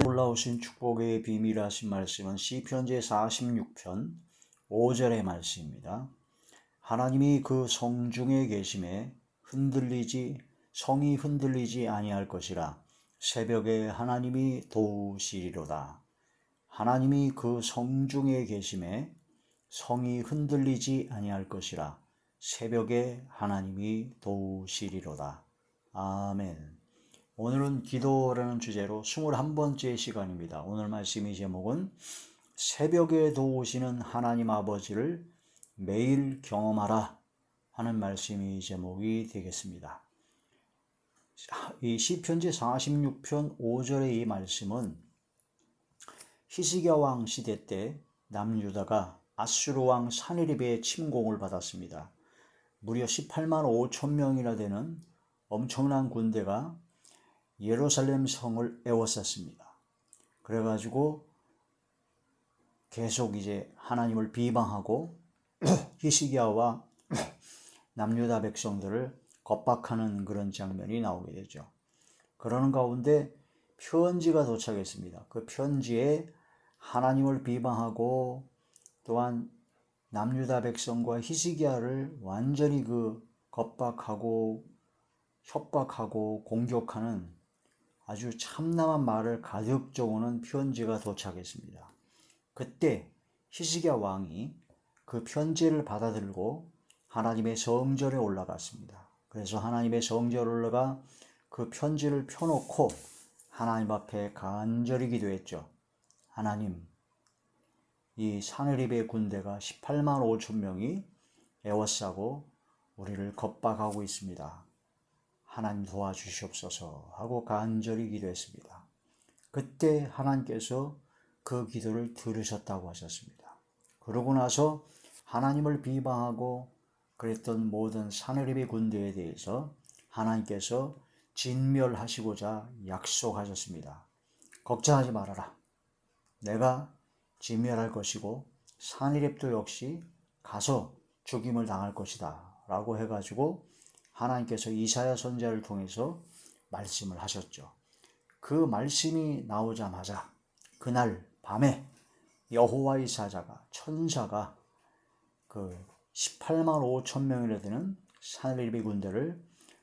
올라오신 축복의 비밀 하신 말씀은 시편 제46편 5절의 말씀입니다. 하나님이 그 성중에 계심에 성이 흔들리지 아니할 것이라. 새벽에 하나님이 도우시리로다. 하나님이 그 성중에 계심에 성이 흔들리지 아니할 것이라. 새벽에 하나님이 도우시리로다. 아멘. 오늘은 기도라는 주제로 21번째 시간입니다. 오늘 말씀의 제목은 새벽에 도우시는 하나님 아버지를 매일 경험하라 하는 말씀의 제목이 되겠습니다. 이 시편 제46편 5절의 이 말씀은 히스기야 왕 시대 때 남유다가 아수르 왕 사느립의 침공을 받았습니다. 무려 18만 5천 명이나 되는 엄청난 군대가 예루살렘 성을 에워쌌습니다. 그래가지고 계속 이제 하나님을 비방하고 히스기야와 남유다 백성들을 겁박하는 그런 장면이 나오게 되죠. 그러는 가운데 편지가 도착했습니다. 그 편지에 하나님을 비방하고 또한 남유다 백성과 히스기야를 완전히 겁박하고 협박하고 공격하는 아주 참담한 말을 가득 적어놓은 편지가 도착했습니다. 그때 히스기야 왕이 그 편지를 받아들고 하나님의 성전에 올라갔습니다. 그래서 하나님의 성전에 올라가 그 편지를 펴놓고 하나님 앞에 간절히 기도했죠. 하나님, 이 사느립의 군대가 18만 5천 명이 에워싸고 우리를 겁박하고 있습니다. 하나님 도와주시옵소서 하고 간절히 기도했습니다. 그때 하나님께서 그 기도를 들으셨다고 하셨습니다. 그러고 나서 하나님을 비방하고 그랬던 모든 사느립의 군대에 대해서 하나님께서 진멸하시고자 약속하셨습니다. 걱정하지 말아라. 내가 진멸할 것이고 사느립도 역시 가서 죽임을 당할 것이다 라고 해가지고 하나님께서 이사야 선지자를 통해서 말씀을 하셨죠. 그 말씀이 나오자마자 그날 밤에 여호와의 사자가 천사가 그 18만 5천 명이나 되는 사느립의 군대를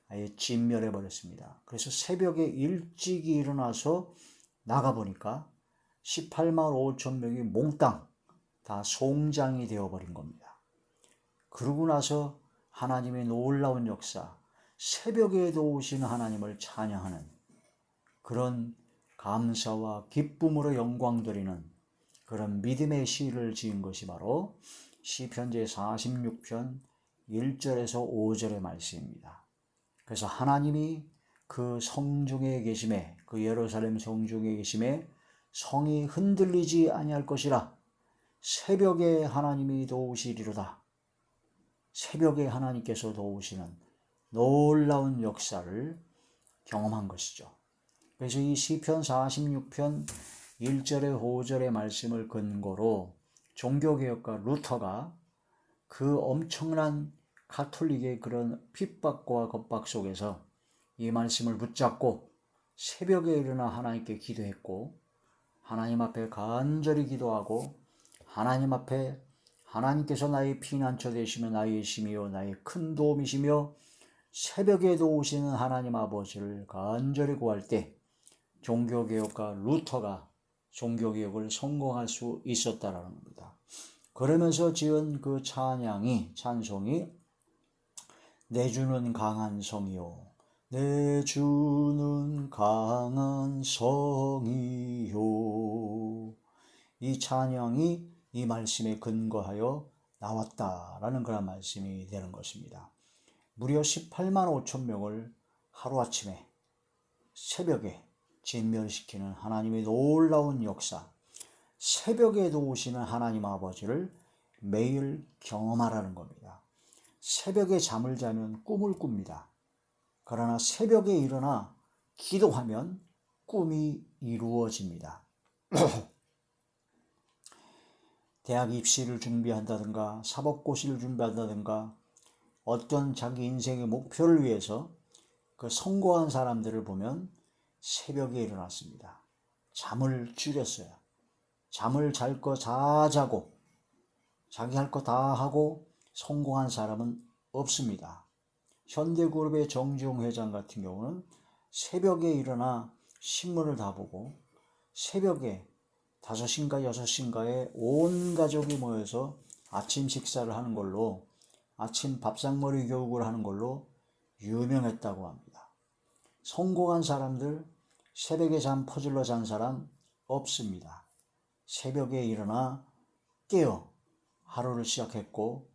아예 진멸해 버렸습니다. 그래서 새벽에 일찍이 일어나서 나가보니까 18만 5천 명이 몽땅 다 송장이 되어버린 겁니다. 그러고 나서 하나님의 놀라운 역사, 새벽에도 오시는 하나님을 찬양하는 그런 감사와 기쁨으로 영광 드리는 그런 믿음의 시를 지은 것이 바로 시편 제46편 1절에서 5절의 말씀입니다. 그래서 하나님이 그 성중에 계심에, 그 예루살렘 성중에 계심에 성이 흔들리지 아니할 것이라. 새벽에 하나님이 도우시리로다. 새벽에 하나님께서 도우시는 놀라운 역사를 경험한 것이죠. 그래서 이 시편 46편 1절에 5절의 말씀을 근거로 종교개혁가 루터가 그 엄청난 가톨릭의 그런 핍박과 겁박 속에서 이 말씀을 붙잡고 새벽에 일어나 하나님께 기도했고 하나님 앞에 간절히 기도하고 하나님 앞에 하나님께서 나의 피난처 되시며 나의 힘이요 나의 큰 도움이시며 새벽에도 오시는 하나님 아버지를 간절히 구할 때 종교개혁가 루터가 종교개혁을 성공할 수 있었다라는 겁니다. 그러면서 지은 그 찬송이 내 주는 강한 성이요 내 주는 강한 성이요, 이 찬양이 이 말씀에 근거하여 나왔다라는 그런 말씀이 되는 것입니다. 무려 18만 5천 명을 하루아침에 새벽에 진멸시키는 하나님의 놀라운 역사, 새벽에도 오시는 하나님 아버지를 매일 경험하라는 겁니다. 새벽에 잠을 자면 꿈을 꿉니다. 그러나 새벽에 일어나 기도하면 꿈이 이루어집니다. 대학 입시를 준비한다든가 사법고시를 준비한다든가 어떤 자기 인생의 목표를 위해서 그 성공한 사람들을 보면 새벽에 일어났습니다. 잠을 줄였어요. 잠을 잘 거 다 자고 자기 할 거 다 하고 성공한 사람은 없습니다. 현대그룹의 정지용 회장 같은 경우는 새벽에 일어나 신문을 다 보고 새벽에 5시인가 6시인가에 온 가족이 모여서 아침 식사를 하는 걸로 아침 밥상머리 교육을 하는 걸로 유명했다고 합니다. 성공한 사람들 새벽에 잠 퍼질러 잔 사람 없습니다. 새벽에 일어나 깨어 하루를 시작했고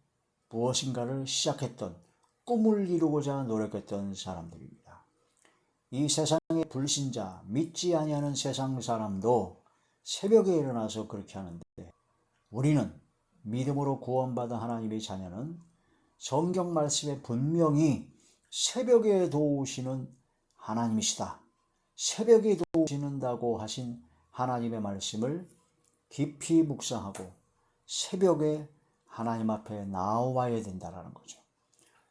무엇인가를 시작했던 꿈을 이루고자 노력했던 사람들입니다. 이 세상의 불신자, 믿지 아니하는 세상 사람도 새벽에 일어나서 그렇게 하는데 우리는 믿음으로 구원받은 하나님의 자녀는 성경 말씀에 분명히 새벽에 도우시는 하나님이시다. 새벽에 도우시는다고 하신 하나님의 말씀을 깊이 묵상하고 새벽에 하나님 앞에 나와야 된다는 거죠.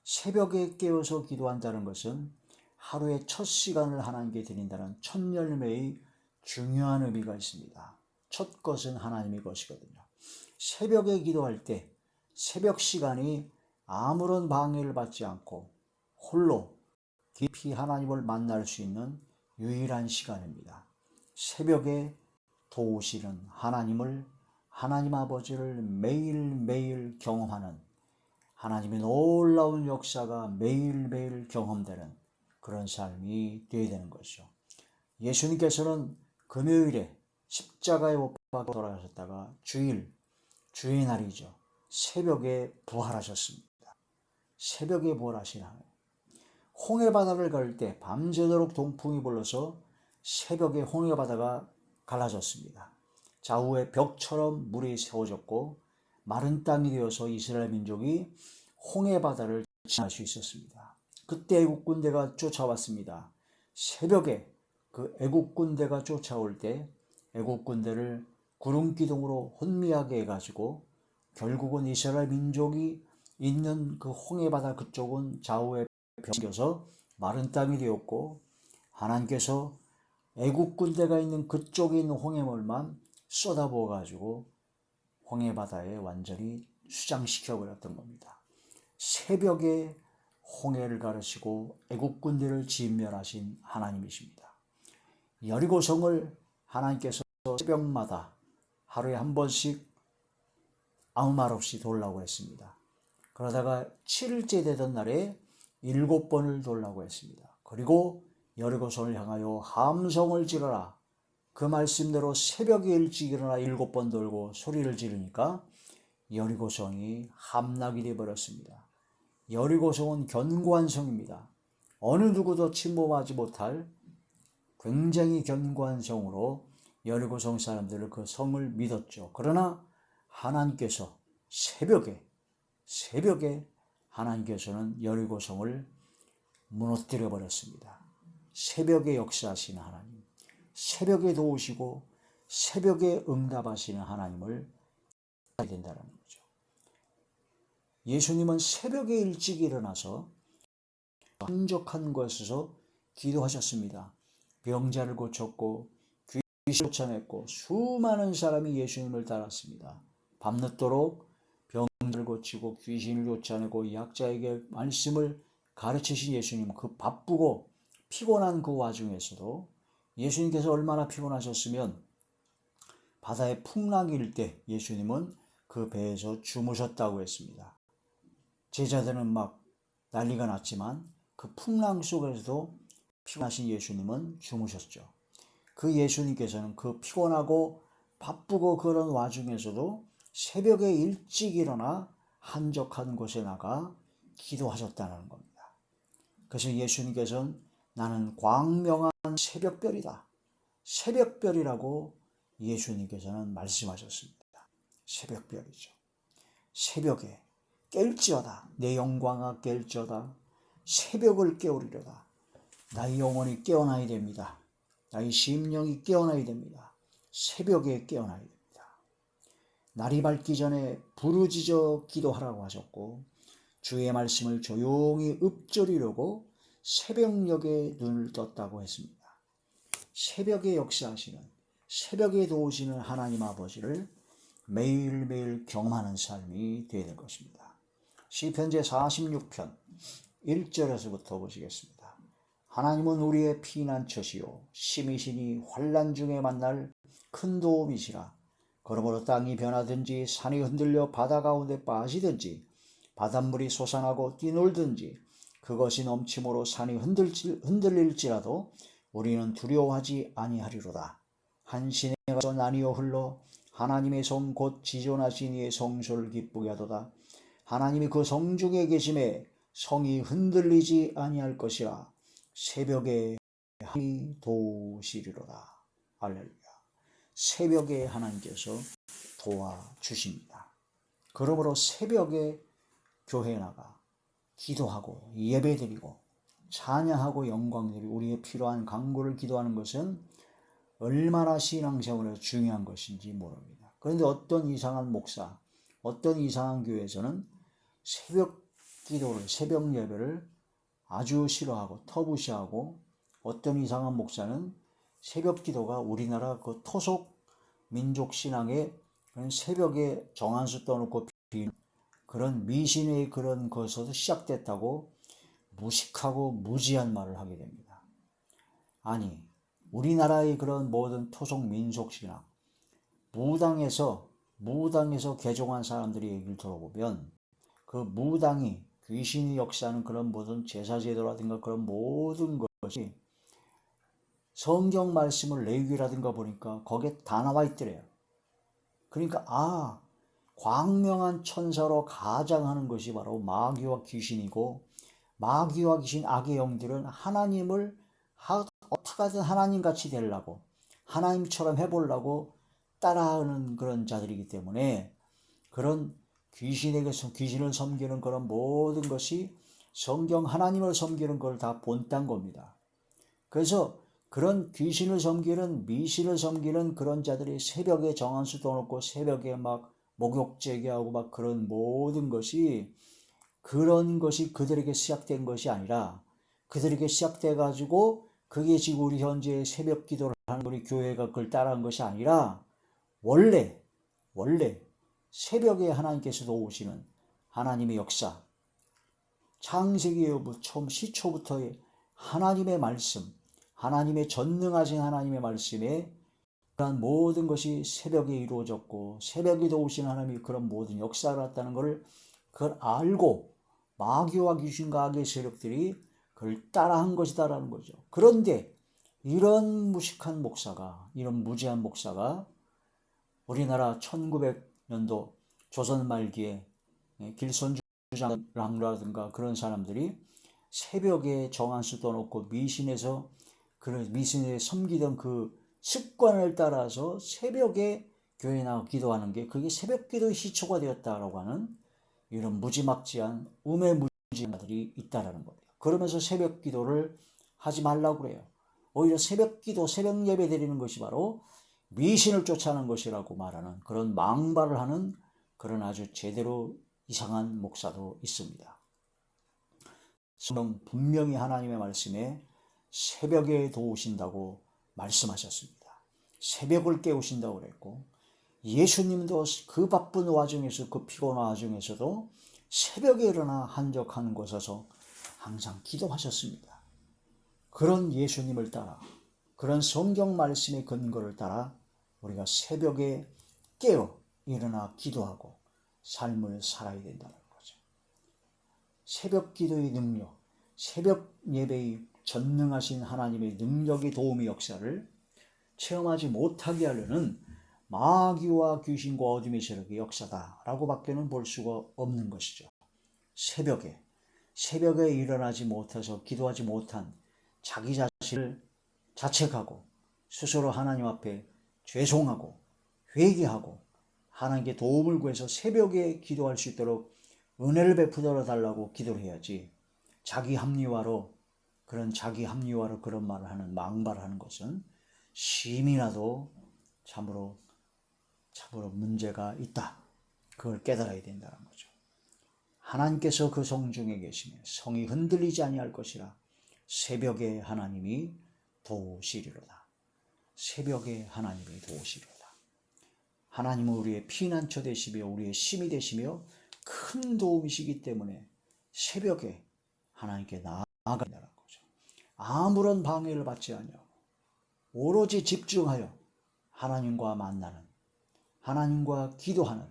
새벽에 깨어서 기도한다는 것은 하루의 첫 시간을 하나님께 드린다는 첫 열매의 중요한 의미가 있습니다. 첫 것은 하나님의 것이거든요. 새벽에 기도할 때 새벽 시간이 아무런 방해를 받지 않고 홀로 깊이 하나님을 만날 수 있는 유일한 시간입니다. 새벽에 도우시는 하나님 아버지를 매일매일 경험하는 하나님의 놀라운 역사가 매일매일 경험되는 그런 삶이 되어야 되는 것이죠. 예수님께서는 금요일에 십자가에 못 박혀 돌아가셨다가 주의 날이죠. 새벽에 부활하셨습니다. 새벽에 부활하신 하나님. 홍해바다를 갈 때 밤새도록 동풍이 불러서 새벽에 홍해바다가 갈라졌습니다. 좌우에 벽처럼 물이 세워졌고 마른 땅이 되어서 이스라엘 민족이 홍해바다를 지날 수 있었습니다. 그때 애국 군대가 쫓아왔습니다. 새벽에 그 애국 군대가 쫓아올 때 애국 군대를 구름기둥으로 혼미하게 해가지고 결국은 이스라엘 민족이 있는 그 홍해바다 그쪽은 좌우에 벽겨서 마른 땅이 되었고 하나님께서 애국 군대가 있는 그쪽에 있는 홍해물만 쏟아부어 가지고 홍해바다에 완전히 수장시켜 버렸던 겁니다. 새벽에 홍해를 가르시고 애국 군대를 진멸하신 하나님이십니다. 여리고성을 하나님께서 새벽마다 하루에 한 번씩 아무 말 없이 돌라고 했습니다. 그러다가 7일째 되던 날에 7번을 돌라고 했습니다. 그리고 여리고성을 향하여 함성을 지르라. 그 말씀대로 새벽에 일찍 일어나 7번 돌고 소리를 지르니까 여리고성이 함락이 되어버렸습니다. 여리고성은 견고한 성입니다. 어느 누구도 침범하지 못할 굉장히 견고한 성으로 여리고성 사람들은 그 성을 믿었죠. 그러나 하나님께서 새벽에 하나님께서는 여리고성을 무너뜨려 버렸습니다. 새벽에 역사하시는 하나님, 새벽에 도우시고 새벽에 응답하시는 하나님을 알아야 된다는 거죠. 예수님은 새벽에 일찍 일어나서 한적한 곳에서 기도하셨습니다. 병자를 고쳤고 귀신을 쫓아냈고 수많은 사람이 예수님을 따랐습니다. 밤늦도록 병자를 고치고 귀신을 쫓아내고 약자에게 말씀을 가르치신 예수님, 그 바쁘고 피곤한 그 와중에서도 예수님께서 얼마나 피곤하셨으면 바다의 풍랑이 일 때 예수님은 그 배에서 주무셨다고 했습니다. 제자들은 막 난리가 났지만 그 풍랑 속에서도 피곤하신 예수님은 주무셨죠. 그 예수님께서는 그 피곤하고 바쁘고 그런 와중에서도 새벽에 일찍 일어나 한적한 곳에 나가 기도하셨다는 겁니다. 그래서 예수님께서는 나는 광명한 새벽별이다. 새벽별이라고 예수님께서는 말씀하셨습니다. 새벽별이죠. 새벽에 깰지어다. 내 영광아 깰지어다. 새벽을 깨우리려다. 나의 영혼이 깨어나야 됩니다. 나의 심령이 깨어나야 됩니다. 새벽에 깨어나야 됩니다. 날이 밝기 전에 부르짖어 기도하라고 하셨고 주의 말씀을 조용히 읊조리려고 새벽녘에 눈을 떴다고 했습니다. 새벽에 역사하시는 새벽에 도우시는 하나님 아버지를 매일매일 경험하는 삶이 되어야 될 것입니다. 시편 제46편 1절에서부터 보시겠습니다. 하나님은 우리의 피난처시요 심히시니 환난 중에 만날 큰 도움이시라. 그러므로 땅이 변하든지 산이 흔들려 바다 가운데 빠지든지 바닷물이 솟아나고 뛰놀든지 그것이 넘침으로 산이 흔들릴지라도 우리는 두려워하지 아니하리로다. 한 시내가 나뉘어 흘러 하나님의 성 곧 지존하신 이의 성소를 기쁘게 하도다. 하나님이 그 성중에 계심에 성이 흔들리지 아니할 것이라. 새벽에 하나님이 도우시리로다. 할렐루야. 새벽에 하나님께서 도와주십니다. 그러므로 새벽에 교회에 나가 기도하고 예배드리고 찬양하고 영광드리고 우리의 필요한 간구를 기도하는 것은 얼마나 신앙생활에 중요한 것인지 모릅니다. 그런데 어떤 이상한 목사, 어떤 이상한 교회에서는 새벽 기도를, 새벽 예배를 아주 싫어하고 터부시하고 어떤 이상한 목사는 새벽 기도가 우리나라 그 토속 민족 신앙의 그런 새벽에 정한수 떠놓고 비는 그런 미신의 그런 것에서 시작됐다고 무식하고 무지한 말을 하게 됩니다. 아니, 우리나라의 그런 모든 토속 민속 신앙, 무당에서 개종한 사람들이 얘기를 들어보면 그 무당이 귀신이 역사하는 그런 모든 제사제도라든가 그런 모든 것이 성경 말씀을 레위기라든가 보니까 거기에 다 나와 있더래요. 그러니까 광명한 천사로 가장하는 것이 바로 마귀와 귀신이고 마귀와 귀신 악의 영들은 하나님을 어떻게든 하나님같이 되려고 하나님처럼 해보려고 따라하는 그런 자들이기 때문에 그런 귀신을 섬기는 그런 모든 것이 성경 하나님을 섬기는 걸 다 본딴 겁니다. 그래서 그런 귀신을 섬기는 미신을 섬기는 그런 자들이 새벽에 정한수 떠놓고 새벽에 막 목욕 제기하고 막 그런 모든 것이 그런 것이 그들에게 시작된 것이 아니라 그들에게 시작돼 가지고 그게 지금 우리 현재 새벽 기도를 하는 우리 교회가 그걸 따라한 것이 아니라 원래 새벽에 하나님께서도 오시는 하나님의 역사 창세기 처음 시초부터의 하나님의 말씀 하나님의 전능하신 하나님의 말씀에 그런 모든 것이 새벽에 이루어졌고 새벽에도 오신 하나님이 그런 모든 역사를 했다는 것을 그걸 알고 마귀와 귀신과 악의 세력들이 그걸 따라한 것이다라는 거죠. 그런데 이런 무식한 목사가 이런 무지한 목사가 우리나라 1900년도 조선 말기에 길손주 장라든가 그런 사람들이 새벽에 정한수 떠놓고 미신에서 그런 미신에 섬기던 그 습관을 따라서 새벽에 교회에 나가 기도하는 게 그게 새벽 기도의 시초가 되었다라고 하는 이런 무지막지한 우매무지들이 있다라는 겁니다. 그러면서 새벽 기도를 하지 말라고 그래요. 오히려 새벽 기도, 새벽 예배 드리는 것이 바로 미신을 쫓아내는 것이라고 말하는 그런 망발을 하는 그런 아주 제대로 이상한 목사도 있습니다. 성경 분명히 하나님의 말씀에 새벽에 도우신다고 말씀하셨습니다. 새벽을 깨우신다고 그랬고 예수님도 그 바쁜 와중에서 그 피곤한 와중에서도 새벽에 일어나 한적한 곳에서 항상 기도하셨습니다. 그런 예수님을 따라 그런 성경 말씀의 근거를 따라 우리가 새벽에 깨어 일어나 기도하고 삶을 살아야 된다는 거죠. 새벽 기도의 능력, 새벽 예배의 전능하신 하나님의 능력의 도움의 역사를 체험하지 못하게 하려는 마귀와 귀신과 어둠의 세력의 역사다라고 밖에는 볼 수가 없는 것이죠. 새벽에 일어나지 못해서 기도하지 못한 자기 자신을 자책하고 스스로 하나님 앞에 죄송하고 회개하고 하나님께 도움을 구해서 새벽에 기도할 수 있도록 은혜를 베풀어 달라고 기도를 해야지 자기 합리화로 그런 말을 하는 망발을 하는 것은 심이라도 참으로 문제가 있다. 그걸 깨달아야 된다는 거죠. 하나님께서 그 성중에 계시며 성이 흔들리지 아니할 것이라 새벽에 하나님이 도우시리로다. 새벽에 하나님이 도우시리라. 하나님은 우리의 피난처 되시며 우리의 힘이 되시며 큰 도움이시기 때문에 새벽에 하나님께 나아가라는 거죠. 아무런 방해를 받지 아니하고 오로지 집중하여 하나님과 만나는, 하나님과 기도하는,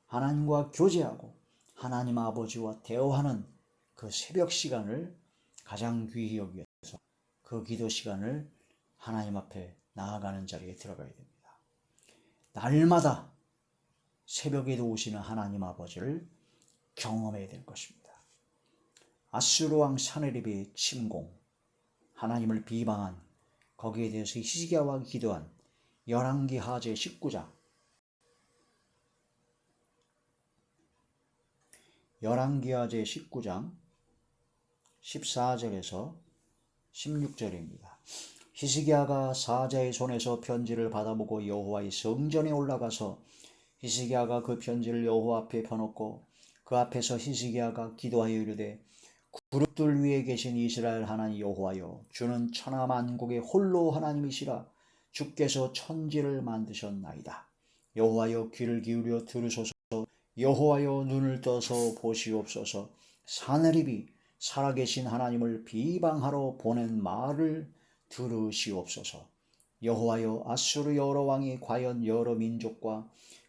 하나님과 교제하고 하나님 아버지와 대화하는 그 새벽 시간을 가장 귀히 여기서 그 기도 시간을 하나님 앞에 나아가는 자리에 들어가야 됩니다. 날마다 새벽에도 오시는 하나님 아버지를 경험해야 될 것입니다. 아수르 왕 사네립의 침공, 하나님을 비방한, 거기에 대해서 히스기야와 기도한 열왕기 하제 19장, 열왕기 하제 19장 14절에서 16절입니다. 히스기야가 사자의 손에서 편지를 받아보고 여호와의 성전에 올라가서 히스기야가 그 편지를 여호와 앞에 펴놓고 그 앞에서 히스기야가 기도하여 이르되 그룹들 위에 계신 이스라엘 하나님 여호와여, 주는 천하만국의 홀로 하나님이시라. 주께서 천지를 만드셨나이다. 여호와여, 귀를 기울여 들으소서. 여호와여, 눈을 떠서 보시옵소서. 사네립이 살아계신 하나님을 비방하러 보낸 말을 들으시옵소서. 여호와여, 아수르 여러 왕이 과연 여러 민족과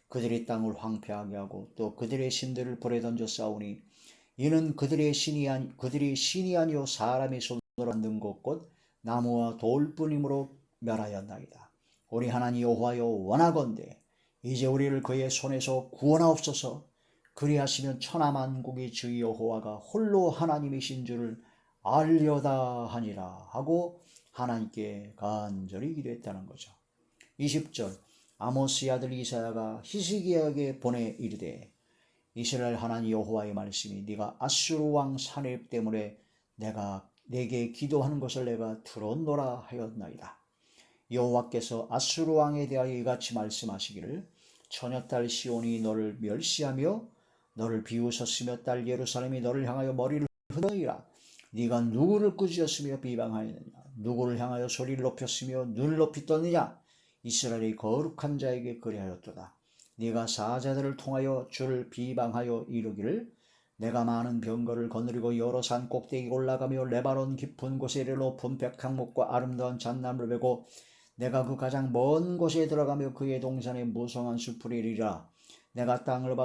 그들의 땅을 황폐하게 하고 또 그들의 신들을 불에 던져 싸우니 이는 그들이 신이 아니요 사람의 손으로 만든 것 곧 나무와 돌뿐이므로 멸하였나이다. 우리 하나님 여호와여, 원하건대 이제 우리를 그의 손에서 구원하옵소서. 그리하시면 천하만국의 주 여호와가 홀로 하나님이신 줄을 알려다 하니라 하고 하나님께 간절히 기도했다는 거죠. 20절, 아모스의 아들 이사야가 히스기야에게 보내 이르되 이스라엘 하나님 여호와의 말씀이 네가 아수르 왕 사네립 때문에 내게 기도하는 것을 내가 들었노라 하였나이다. 여호와께서 아수르 왕에 대하여 이같이 말씀하시기를 처녀딸 시온이 너를 멸시하며 너를 비웃었으며 딸 예루살렘이 너를 향하여 머리를 흔들리라. 네가 누구를 꾸짖었으며 비방하였느냐? 누구를 향하여 소리를 높였으며 눈을 높이 떴느냐? 이스라엘의 거룩한 자에게 그리하였도다. 네가 사자들을 통하여 주를 비방하여 이르기를 내가 많은 병거를 거느리고 여러 산 꼭대기 올라가며 레바논 깊은 곳에 이르러 높은 백향목과 아름다운 잣나무를 베고 내가 그 가장 먼 곳에 들어가며 그의 동산에 무성한 숲을 이리라. 내가 땅을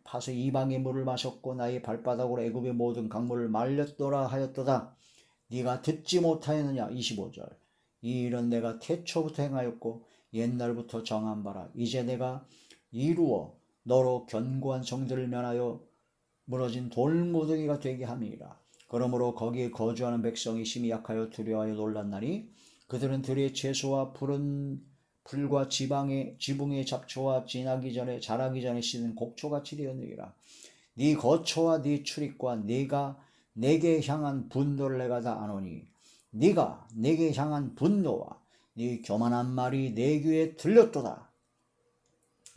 파서 이방의 물을 마셨고 나의 발바닥으로 애굽의 모든 강물을 말렸더라 하였도다. 네가 듣지 못하였느냐? 25절. 이 일은 내가 태초부터 행하였고 옛날부터 정한 바라. 이제 내가 이루어 너로 견고한 성들을 면하여 무너진 돌무더기가 되게 함이라. 그러므로 거기에 거주하는 백성이 심히 약하여 두려워하여 놀랐나니 그들은 들의 채소와 푸른 풀과 지붕의 잡초와 자라기 전에 씻은 곡초같이 되었느니라. 네 거처와 네 출입과 네가 내게 향한 분노를 내가 다 아노니 네가 내게 향한 분노와 네 교만한 말이 내 귀에 들렸도다.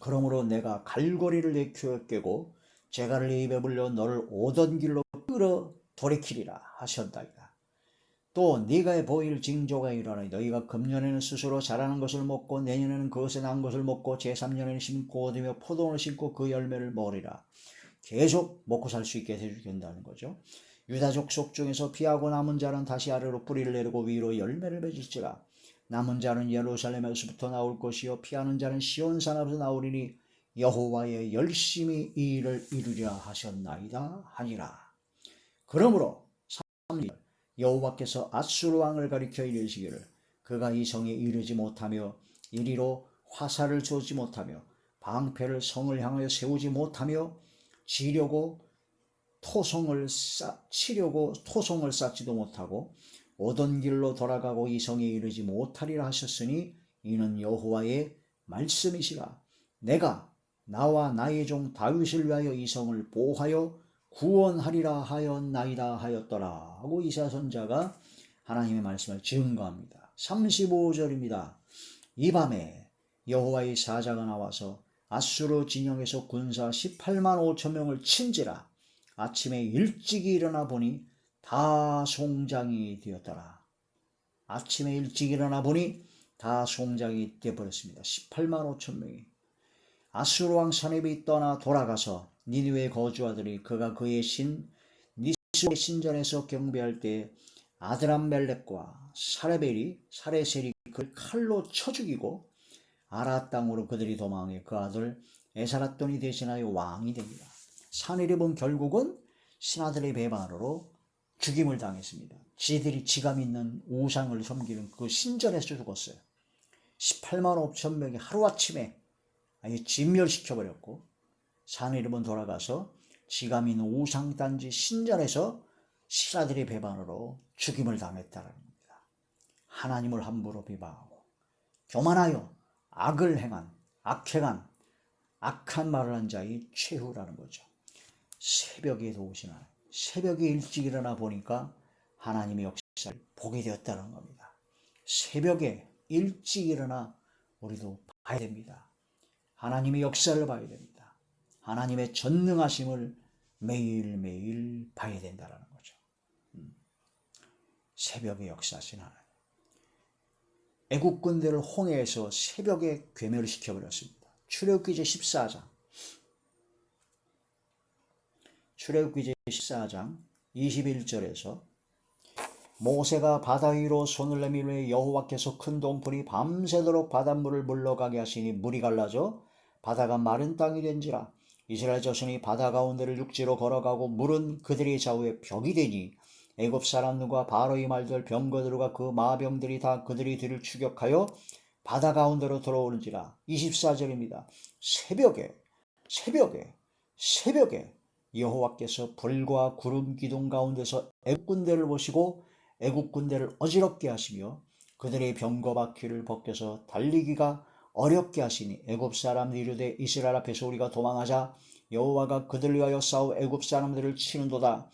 그러므로 내가 갈고리를 내 귀에 꿰고 재갈을 내 입에 물려 너를 오던 길로 끌어 돌이키리라 하셨다이다. 또 네가 보일 징조가 일어나니 너희가 금년에는 스스로 자라는 것을 먹고 내년에는 그것에 난 것을 먹고 제3년에는 심고 얻으며 포도원을 심고 그 열매를 먹으리라. 계속 먹고 살 수 있게 해주겠다는 거죠. 유다족 속 중에서 피하고 남은 자는 다시 아래로 뿌리를 내리고 위로 열매를 맺을지라. 남은 자는 예루살렘에서부터 나올 것이요 피하는 자는 시온산에서 나오리니 여호와의 열심히 이 일을 이루리라 하셨나이다 하니라. 그러므로 3절, 여호와께서 아수르 왕을 가리켜 이르시기를 그가 이 성에 이르지 못하며 이리로 화살을 쏘지 못하며 방패를 성을 향하여 세우지 못하며 치려고 토성을 쌓지도 못하고 오던 길로 돌아가고 이 성에 이르지 못하리라 하셨으니 이는 여호와의 말씀이시라. 내가 나와 나의 종 다윗을 위하여 이 성을 보호하여 구원하리라 하였나이다 하였더라 하고 이사야 선지자가 하나님의 말씀을 증거합니다. 35절입니다. 이 밤에 여호와의 사자가 나와서 아수르 진영에서 군사 18만 5천 명을 친지라. 아침에 일찍이 일어나 보니 다 송장이 되었더라. 아침에 일찍 일어나 보니 다 송장이 되어버렸습니다. 18만 5천 명이. 아수르 왕 사네립이 떠나 돌아가서 니느웨 거주하더니 그가 그의 신 니스의 신전에서 경배할 때 아드람멜렉과 사레셀이 그를 칼로 쳐 죽이고 아라 땅으로 그들이 도망해 그 아들 에사라돈이 대신하여 왕이 됩니다. 사네립은 결국은 신하들의 배반으로 죽임을 당했습니다. 지가 믿는 우상을 섬기는 그 신전에서 죽었어요. 18만 5천 명이 하루아침에 아예 진멸시켜버렸고 사네립은 돌아가서 지가 믿는 우상단지 신전에서 신하들의 배반으로 죽임을 당했다는 겁니다. 하나님을 함부로 비방하고 교만하여 악한 말을 한 자의 최후라는 거죠. 새벽에 도우신 하나님, 새벽에 일찍 일어나 보니까 하나님의 역사를 보게 되었다는 겁니다. 새벽에 일찍 일어나 우리도 봐야 됩니다. 하나님의 역사를 봐야 됩니다. 하나님의 전능하심을 매일매일 봐야 된다는 거죠. 새벽에 역사하신 하나님. 애국 군대를 홍해에서 새벽에 괴멸시켜버렸습니다. 출애굽기 14장 21절에서 모세가 바다 위로 손을 내밀매 여호와께서 큰 동풀이 밤새도록 바닷물을 물러가게 하시니 물이 갈라져 바다가 마른 땅이 된지라. 이스라엘 자손이 바다 가운데를 육지로 걸어가고 물은 그들의 좌우에 벽이 되니 애굽 사람들과 바로의 말들 병거들과 그 마병들이 다 그들의 뒤를 추격하여 바다 가운데로 들어오는지라. 24절입니다. 새벽에 여호와께서 불과 구름 기둥 가운데서 애국 군대를 보시고 애국 군대를 어지럽게 하시며 그들의 병거 바퀴를 벗겨서 달리기가 어렵게 하시니 애굽 사람들이 이르되 이스라엘 앞에서 우리가 도망하자. 여호와가 그들을 위하여 싸워 애굽 사람들을 치는도다.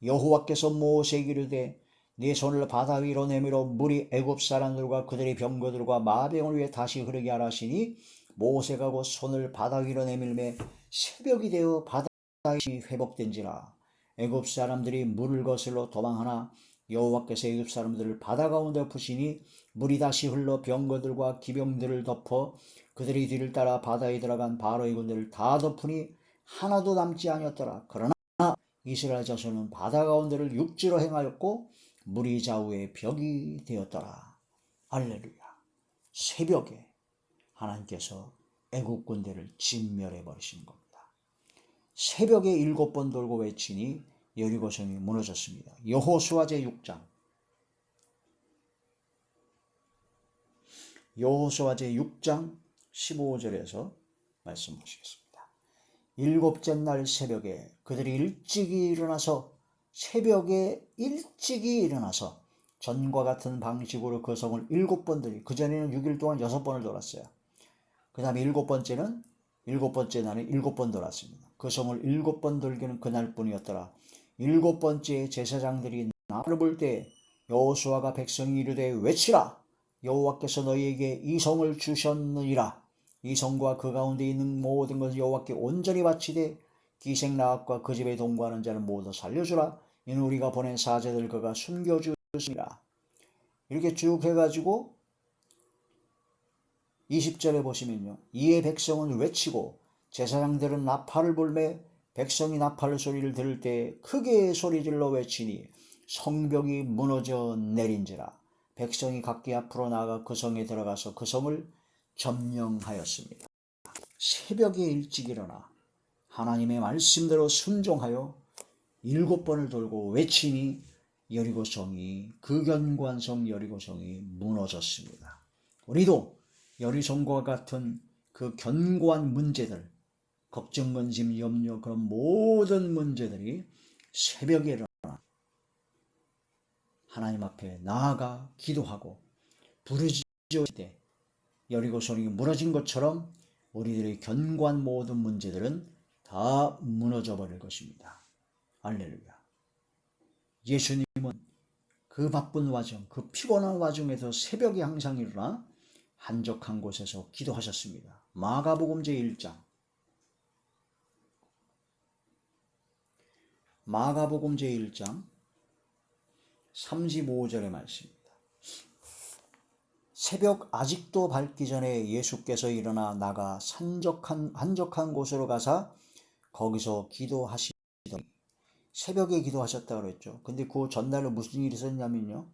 여호와께서 모세에게 이르되 네 손을 바다 위로 내밀어 물이 애굽 사람들과 그들의 병거들과 마병을 위해 다시 흐르게 하라 하시니 모세가 곧 손을 바다 위로 내밀매 새벽이 되어 바다의 회복된지라. 애굽 사람들이 물을 거슬러 도망하나 여호와께서 애굽 사람들을 바다 가운데 푸시니 물이 다시 흘러 병거들과 기병들을 덮어 그들의 뒤를 따라 바다에 들어간 바로의 군대를 다 덮으니 하나도 남지 아니었더라. 그러나 이스라엘 자손은 바다 가운데를 육지로 행하였고 물이 좌우에 벽이 되었더라. 할렐루야. 새벽에 하나님께서 애국 군대를 진멸해 버리시는 겁니다. 새벽에 7번 돌고 외치니 여리고성이 무너졌습니다. 여호수아 제6장 15절에서 말씀 보시겠습니다. 7째 날 새벽에 그들이 새벽에 일찍이 일어나서 전과 같은 방식으로 그 성을 7번 돌리, 그전에는 6일 동안 6번을 돌았어요. 그 다음에 7번째 날에 7번 돌았습니다. 그 성을 7번 돌기는 그날뿐이었더라. 7번째 제사장들이 나를 볼 때 여호수아가 백성이 이르되 외치라. 여호와께서 너희에게 이 성을 주셨느니라. 이 성과 그 가운데 있는 모든 것을 여호와께 온전히 바치되 기생나앗과 그 집에 동거하는 자를 모두 살려주라. 이는 우리가 보낸 사제들 그가 숨겨주시니라. 이렇게 쭉 해가지고 20절에 보시면요. 이에 백성은 외치고 제사장들은 나팔을 불매 백성이 나팔 소리를 들을 때 크게 소리질러 외치니 성벽이 무너져 내린지라. 백성이 각기 앞으로 나아가 그 성에 들어가서 그 성을 점령하였습니다. 새벽에 일찍 일어나 하나님의 말씀대로 순종하여 7번을 돌고 외치니 여리고성이, 그 견고한 성 여리고성이 무너졌습니다. 우리도 여리성과 같은 그 견고한 문제들, 걱정, 근심, 염려, 그런 모든 문제들이 새벽에 일어나 하나님 앞에 나아가 기도하고 부르짖을 때 여리고성이 무너진 것처럼 우리들의 견고한 모든 문제들은 다 무너져 버릴 것입니다. 할렐루야. 예수님은 그 바쁜 와중, 그 피곤한 와중에서 새벽에 항상 일어나 한적한 곳에서 기도하셨습니다. 마가복음 제1장 35절의 말씀입니다. 새벽 아직도 밝기 전에 예수께서 일어나 나가 한적한 곳으로 가사 거기서 기도하시더니, 새벽에 기도하셨다 그랬죠. 근데 그 전날에 무슨 일이 있었냐면요.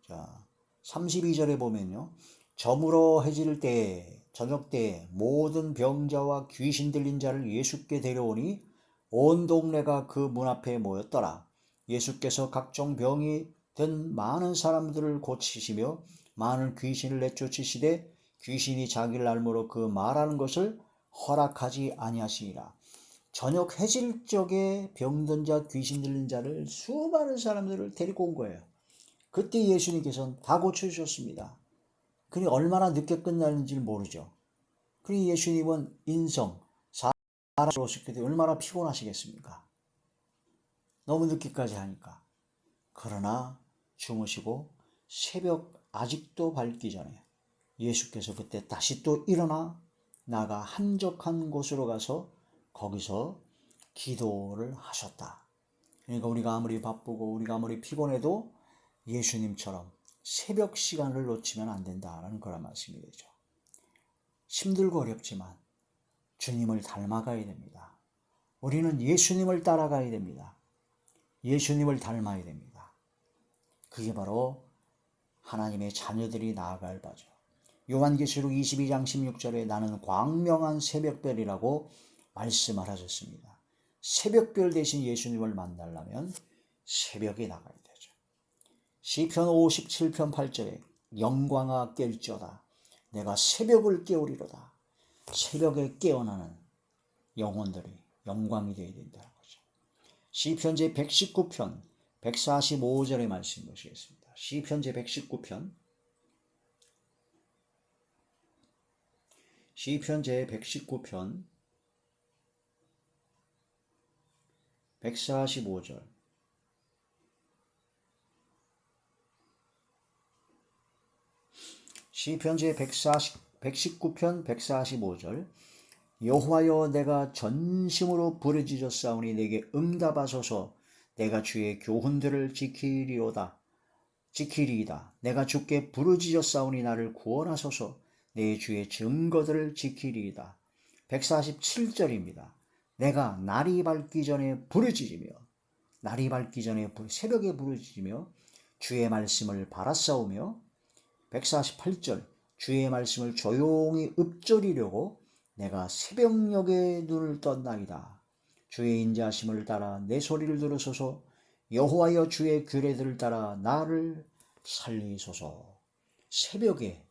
자, 32절에 보면요. 저물어 해질 때에, 저녁 때에 모든 병자와 귀신 들린 자를 예수께 데려오니 온 동네가 그 문 앞에 모였더라. 예수께서 각종 병이 든 많은 사람들을 고치시며 많은 귀신을 내쫓으시되 귀신이 자기를 알므로 그 말하는 것을 허락하지 아니하시니라. 저녁 해질 적에 병든 자, 귀신 들린 자를 수많은 사람들을 데리고 온 거예요. 그때 예수님께서는 다 고쳐주셨습니다. 그니 얼마나 늦게 끝나는지 모르죠. 그니 예수님은 인성, 사람으로 오셨기 때문에 얼마나 피곤하시겠습니까? 너무 늦게까지 하니까. 그러나 주무시고 새벽 아직도 밝기 전에 예수께서 그때 다시 또 일어나 나가 한적한 곳으로 가서 거기서 기도를 하셨다. 그러니까 우리가 아무리 바쁘고 우리가 아무리 피곤해도 예수님처럼 새벽 시간을 놓치면 안 된다라는 거란 말씀이 되죠. 힘들고 어렵지만 주님을 닮아가야 됩니다. 우리는 예수님을 따라가야 됩니다. 예수님을 닮아야 됩니다. 그게 바로 하나님의 자녀들이 나아갈 바죠. 요한계시록 22장 16절에 나는 광명한 새벽별이라고 말씀하셨습니다. 새벽별 대신 예수님을 만나려면 새벽에 나가야 되죠. 시편 57편 8절에 영광아 깰지어다 내가 새벽을 깨우리로다. 새벽에 깨어나는 영혼들이 영광이 되어야 된다는 거죠. 시편제 119편 145절의 말씀 보시겠습니다. 시편제 119편 145절 시편제 119편 145절 여호와여 내가 전심으로 부르짖었사오니 내게 응답하소서. 내가 주의 교훈들을 지키리이다. 내가 주께 부르짖었사오니 나를 구원하소서. 내 주의 증거들을 지키리이다. 147절입니다. 내가 날이 밝기 전에 부르짖으며 새벽에 부르짖으며 주의 말씀을 바라싸우며 148절 주의 말씀을 조용히 읊조리려고 내가 새벽녘에 눈을 떴나이다. 주의 인자하심을 따라 내 소리를 들으소서. 여호와여 주의 규례들을 따라 나를 살리소서. 새벽에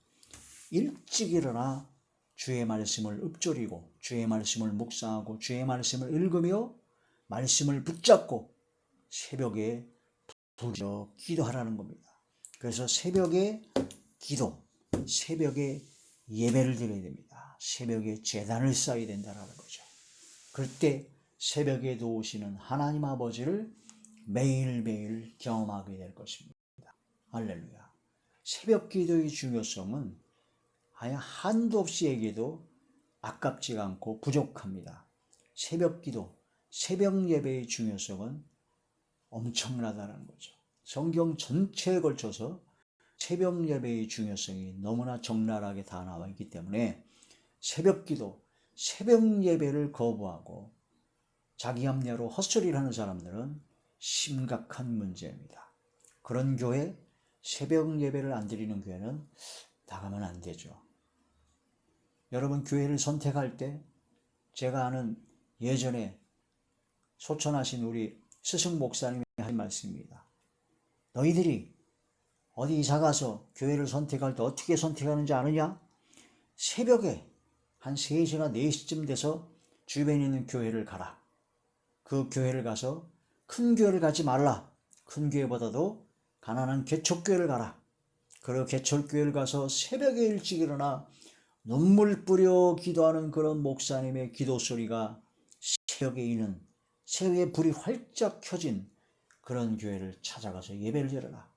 일찍 일어나 주의 말씀을 읊조리고 주의 말씀을 묵상하고 주의 말씀을 읽으며 말씀을 붙잡고 새벽에 부르짖어 기도하라는 겁니다. 그래서 새벽에 기도, 새벽에 예배를 드려야 됩니다. 새벽에 제단을 쌓아야 된다는 거죠. 그때 새벽에 도우시는 하나님 아버지를 매일매일 경험하게 될 것입니다. 할렐루야. 새벽 기도의 중요성은 아예 한도 없이 얘기해도 아깝지가 않고 부족합니다. 새벽 기도, 새벽 예배의 중요성은 엄청나다는 거죠. 성경 전체에 걸쳐서 새벽 예배의 중요성이 너무나 적나라하게 다 나와 있기 때문에 새벽 기도, 새벽 예배를 거부하고 자기 합리화로 헛소리를 하는 사람들은 심각한 문제입니다. 그런 교회, 새벽 예배를 안 드리는 교회는 나가면 안 되죠. 여러분 교회를 선택할 때 제가 아는 예전에 소천하신 우리 스승 목사님이 한 말씀입니다. 너희들이 어디 이사가서 교회를 선택할 때 어떻게 선택하는지 아느냐? 새벽에 한 3시나 4시쯤 돼서 주변에 있는 교회를 가라. 그 교회를 가서 큰 교회를 가지 말라. 큰 교회보다도 가난한 개척교회를 가라. 그리고 개척교회를 가서 새벽에 일찍 일어나 눈물 뿌려 기도하는 그런 목사님의 기도 소리가 새벽에 있는 새벽에 불이 활짝 켜진 그런 교회를 찾아가서 예배를 드려라.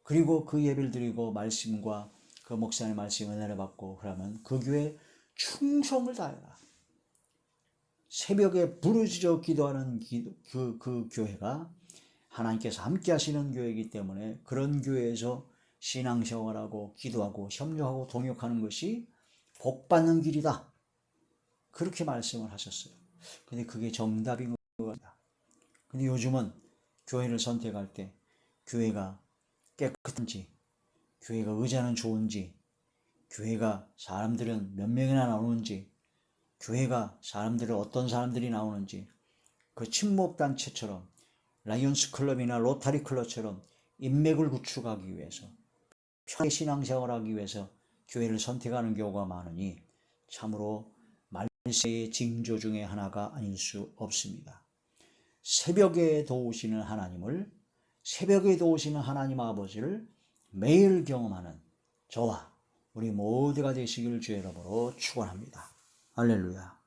그리고 그 예배를 드리고 말씀과 그 목사님 말씀 은혜를 받고 그러면 그 교회에 충성을 다해라. 새벽에 부르짖어 기도하는 그 교회가 하나님께서 함께 하시는 교회이기 때문에 그런 교회에서 신앙생활하고 기도하고 협력하고 동역하는 것이 복받는 길이다. 그렇게 말씀을 하셨어요. 근데 그게 정답인 겁니다. 근데 요즘은 교회를 선택할 때 교회가 깨끗한지, 교회가 의자는 좋은지, 교회가 사람들은 몇 명이나 나오는지, 교회가 사람들은 어떤 사람들이 나오는지, 그 친목단체처럼 라이온스 클럽이나 로타리 클럽처럼 인맥을 구축하기 위해서, 편하게 신앙생활하기 위해서 교회를 선택하는 경우가 많으니 참으로 말세의 징조 중에 하나가 아닐 수 없습니다. 새벽에 도우시는 하나님을, 새벽에 도우시는 하나님 아버지를 매일 경험하는 저와 우리 모두가 되시길 주의 이름으로 축원합니다. 할렐루야.